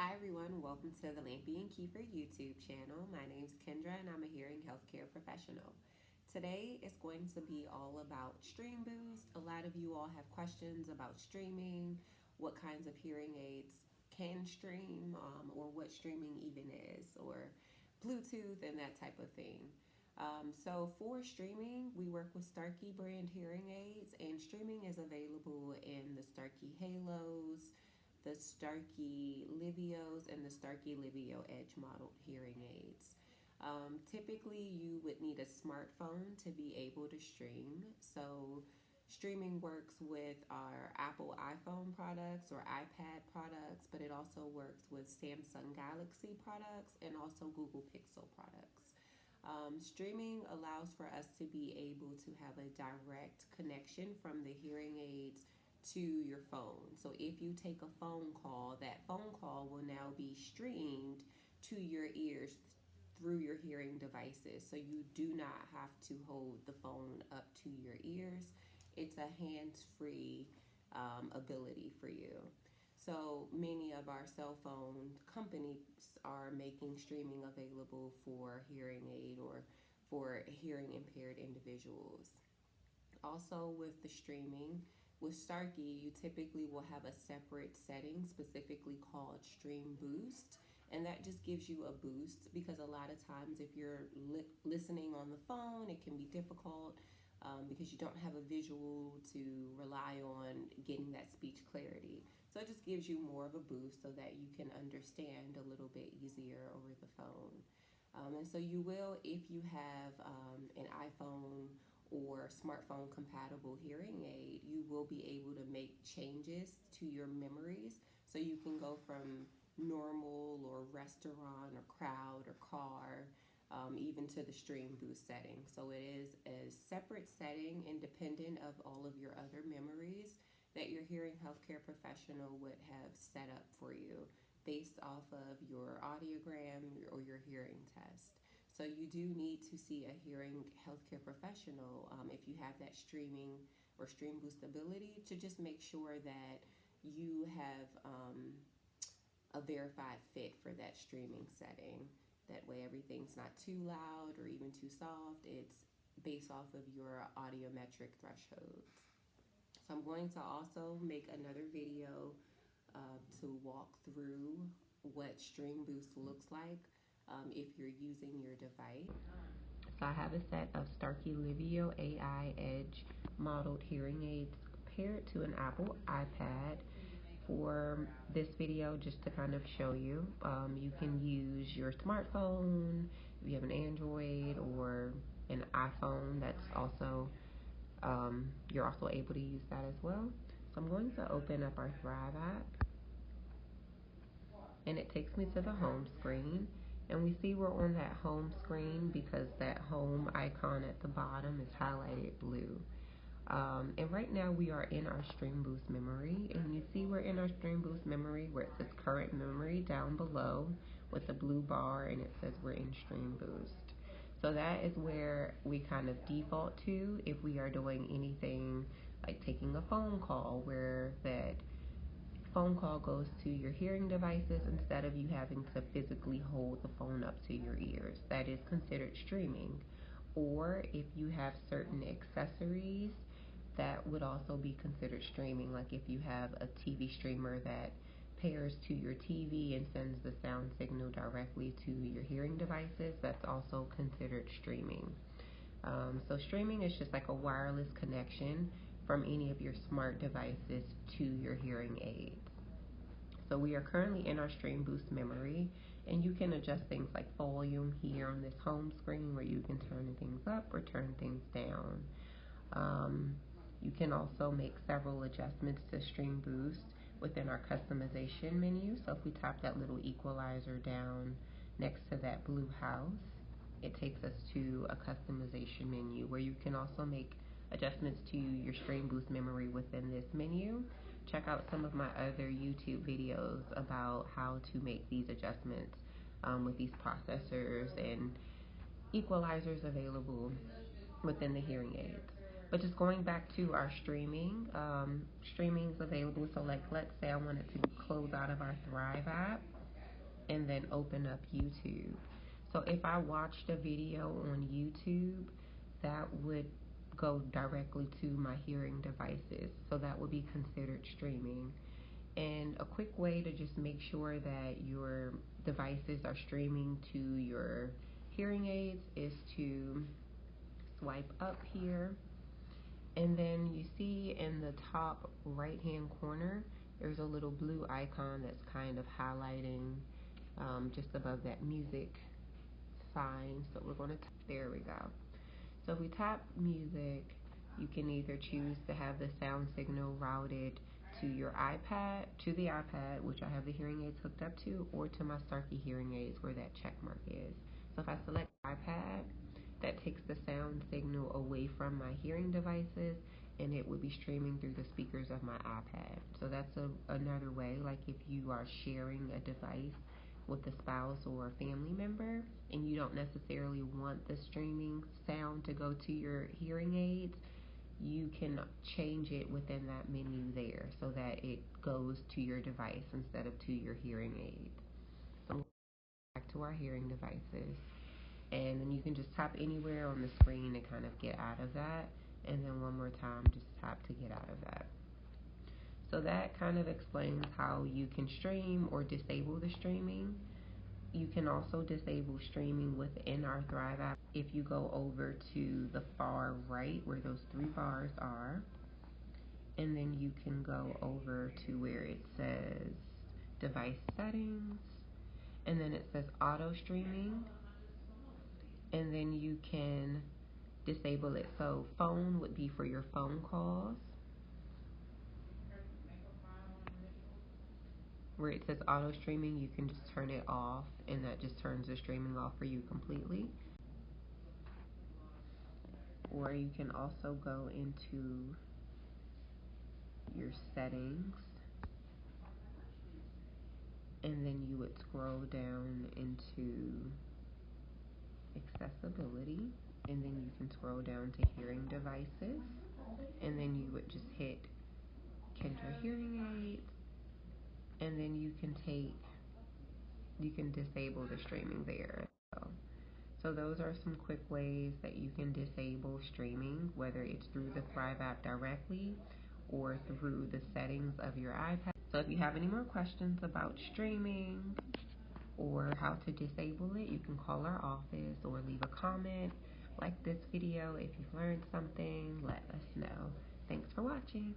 Hi everyone, welcome to the Lampy and Kiefer YouTube channel. My name's Kendra and I'm a hearing healthcare professional. Today is going to be all about Stream Boost. A lot of you all have questions about streaming, what kinds of hearing aids can stream, or what streaming even is, or Bluetooth and that type of thing. So for streaming, we work with Starkey brand hearing aids, and streaming is available in the Starkey Halos, the Starkey Livios, and the Starkey Livio Edge modeled hearing aids. Typically, you would need a smartphone to be able to stream. So streaming works with our Apple iPhone products or iPad products, but it also works with Samsung Galaxy products and also Google Pixel products. Streaming allows for us to be able to have a direct connection from the hearing aids to your phone. So if you take a phone call, that phone call will now be streamed to your ears through your hearing devices. So you do not have to hold the phone up to your ears. It's a hands-free ability for you. So many of our cell phone companies are making streaming available for hearing aid or for hearing impaired individuals. Also with the streaming, with Starkey, you typically will have a separate setting specifically called Stream Boost. And that just gives you a boost because a lot of times if you're listening on the phone, it can be difficult because you don't have a visual to rely on getting that speech clarity. So it just gives you more of a boost so that you can understand a little bit easier over the phone. And so you will, if you have an iPhone or smartphone compatible hearing aid, you will be able to make changes to your memories. So you can go from normal or restaurant or crowd or car, even to the Stream Boost setting. So it is a separate setting independent of all of your other memories that your hearing healthcare professional would have set up for you based off of your audiogram or your hearing test. So you do need to see a hearing healthcare professional if you have that streaming or Stream Boost ability to just make sure that you have a verified fit for that streaming setting. That way everything's not too loud or even too soft. It's based off of your audiometric thresholds. So I'm going to also make another video to walk through what Stream Boost looks like if you're using your device. So I have a set of Starkey Livio AI Edge modeled hearing aids paired to an Apple iPad for this video just to kind of show you. You can use your smartphone if you have an Android or an iPhone. That's also you're also able to use that as well. So I'm going to open up our Thrive app, and it takes me to the home screen, and we see we're on that home screen because that home icon at the bottom is highlighted blue. And right now we are in our Stream Boost memory, and you see we're in our Stream Boost memory where it says current memory down below with the blue bar, and it says we're in Stream Boost. So that is where we kind of default to if we are doing anything like taking a phone call, where that phone call goes to your hearing devices instead of you having to physically hold the phone up to your ears. That is considered streaming. Or if you have certain accessories, that would also be considered streaming. Like if you have a TV streamer that pairs to your TV and sends the sound signal directly to your hearing devices, that's also considered streaming. So streaming is just like a wireless connection from any of your smart devices to your hearing aids. So we are currently in our Stream Boost memory, and you can adjust things like volume here on this home screen where you can turn things up or turn things down. You can also make several adjustments to Stream Boost within our customization menu. So if we tap that little equalizer down next to that blue house, it takes us to a customization menu where you can also make adjustments to your Stream Boost memory within this menu. Check out some of my other YouTube videos about how to make these adjustments with these processors and equalizers available within the hearing aids. But just going back to our streaming, streaming is available. So like, let's say I wanted to close out of our Thrive app. and then open up YouTube. So if I watched a video on YouTube, that would go directly to my hearing devices. So that would be considered streaming. And a quick way to just make sure that your devices are streaming to your hearing aids is to swipe up here, and then you see in the top right hand corner there's a little blue icon that's kind of highlighting just above that music sign. So we're going to there we go. So if we tap music, you can either choose to have the sound signal routed to your iPad, to the iPad, which I have the hearing aids hooked up to, or to my Starkey hearing aids where that check mark is. So if I select iPad, that takes the sound signal away from my hearing devices, and it would be streaming through the speakers of my iPad. So that's another way, like if you are sharing a device with a spouse or a family member and you don't necessarily want the streaming sound to go to your hearing aids, you can change it within that menu there so that it goes to your device instead of to your hearing aids. So back to our hearing devices, and then you can just tap anywhere on the screen to kind of get out of that, and then one more time just tap to get out of that. So that kind of explains how you can stream or disable the streaming. You can also disable streaming within our Thrive app if you go over to the far right where those three bars are, and then you can go over to where it says device settings, and then it says auto streaming, and then you can disable it. So phone would be for your phone calls. Where it says auto streaming, you can just turn it off, and that just turns the streaming off for you completely. Or you can also go into your settings, and then you would scroll down into accessibility, and then you can scroll down to hearing devices, and then you would just hit Kendra hearing aids, and then you can disable the streaming there. So those are some quick ways that you can disable streaming, whether it's through the Thrive app directly or through the settings of your iPad. So if you have any more questions about streaming or how to disable it, you can call our office or leave a comment. Like this video if you've learned something, let us know. Thanks for watching.